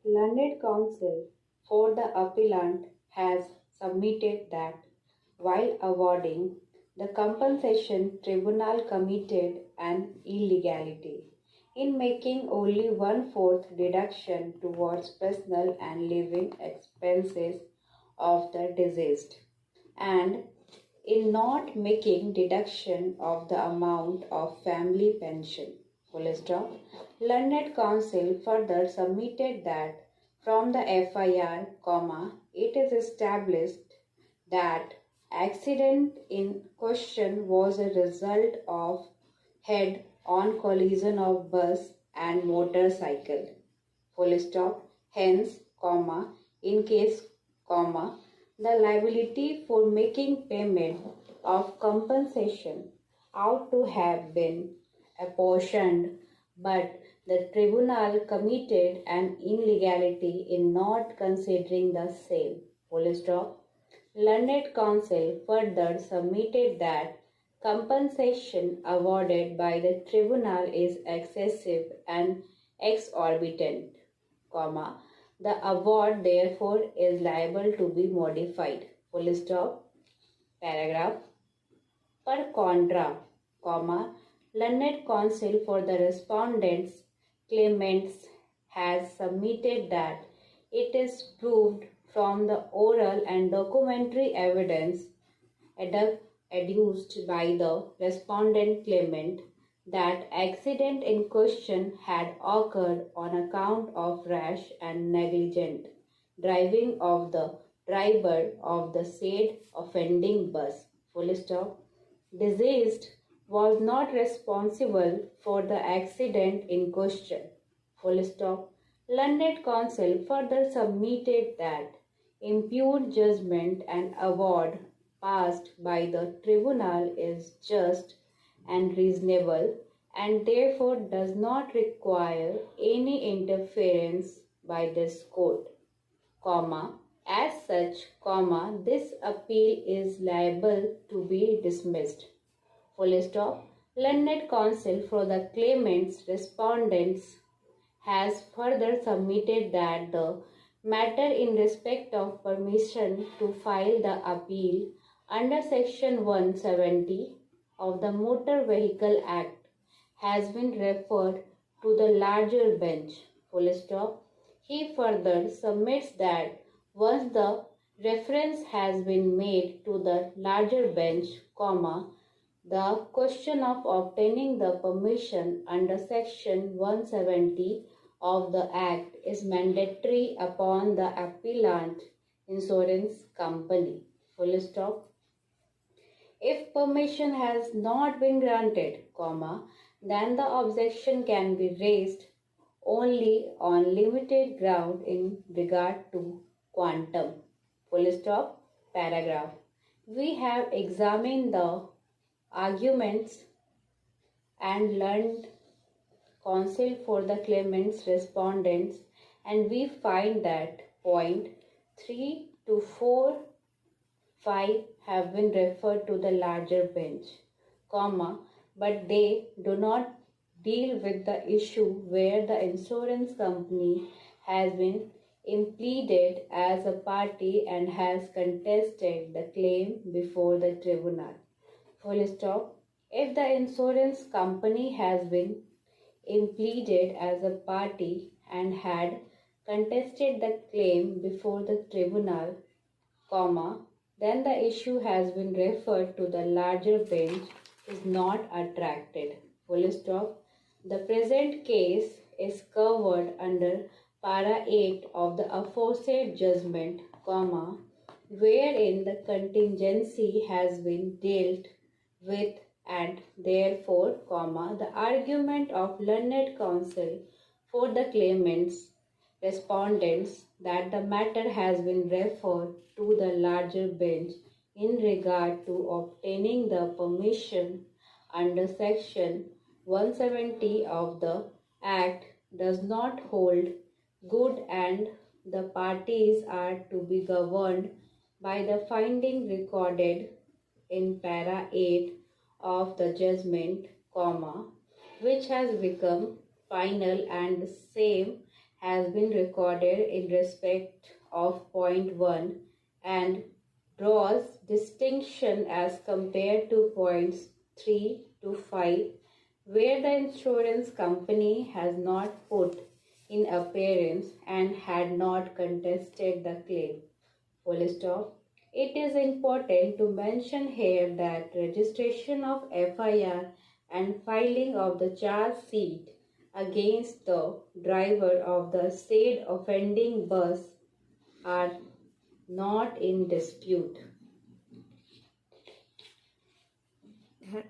Learned counsel for the appellant has submitted that while awarding the compensation, tribunal committed an illegality in making only one-fourth deduction towards personal and living expenses of the deceased, and in not making deduction of the amount of family pension. Full stop. Learned counsel further submitted that from the FIR, it is established that accident in question was a result of head-on collision of bus and motorcycle. Full stop. Hence, in case, the liability for making payment of compensation ought to have been apportioned, but the tribunal committed an illegality in not considering the same. Full stop. Learned counsel further submitted that compensation awarded by the tribunal is excessive and exorbitant, the award therefore is liable to be modified. Full stop. Paragraph. Per contra, learned counsel for the respondents claimants has submitted that it is proved from the oral and documentary evidence adduced by the respondent claimant that accident in question had occurred on account of rash and negligent driving of the driver of the said offending bus. Full stop. Deceased was not responsible for the accident in question. Full stop. Learned counsel further submitted that impugned judgment and award passed by the tribunal is just and reasonable and therefore does not require any interference by this court, as such, this appeal is liable to be dismissed. Full stop. Learned counsel for the claimants respondents has further submitted that the matter in respect of permission to file the appeal under section 170 of the Motor Vehicle Act has been referred to the larger bench. Full stop. He further submits that once the reference has been made to the larger bench, the question of obtaining the permission under section 170 of the Act is mandatory upon the appellant insurance company. Full stop. If permission has not been granted, then the objection can be raised only on limited ground in regard to quantum. Full stop. Paragraph. We have examined the arguments and learned counsel for the claimants respondents, and we find that point 3 to 4, 5 have been referred to the larger bench, but they do not deal with the issue where the insurance company has been impleaded as a party and has contested the claim before the tribunal. Full stop. If the insurance company has been impleaded as a party and had contested the claim before the tribunal, then the issue has been referred to the larger bench is not attracted. Full stop. The present case is covered under para 8 of the aforesaid judgment, wherein the contingency has been dealt with and therefore, the argument of learned counsel for the claimants respondents that the matter has been referred to the larger bench in regard to obtaining the permission under section 170 of the Act does not hold good, and the parties are to be governed by the finding recorded in para 8 of the judgment, which has become final, and the same has been recorded in respect of point 1 and draws distinction as compared to points 3 to 5 where the insurance company has not put in appearance and had not contested the claim. Full stop. It is important to mention here that registration of FIR and filing of the charge sheet against the driver of the said offending bus are not in dispute.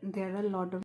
There are a lot of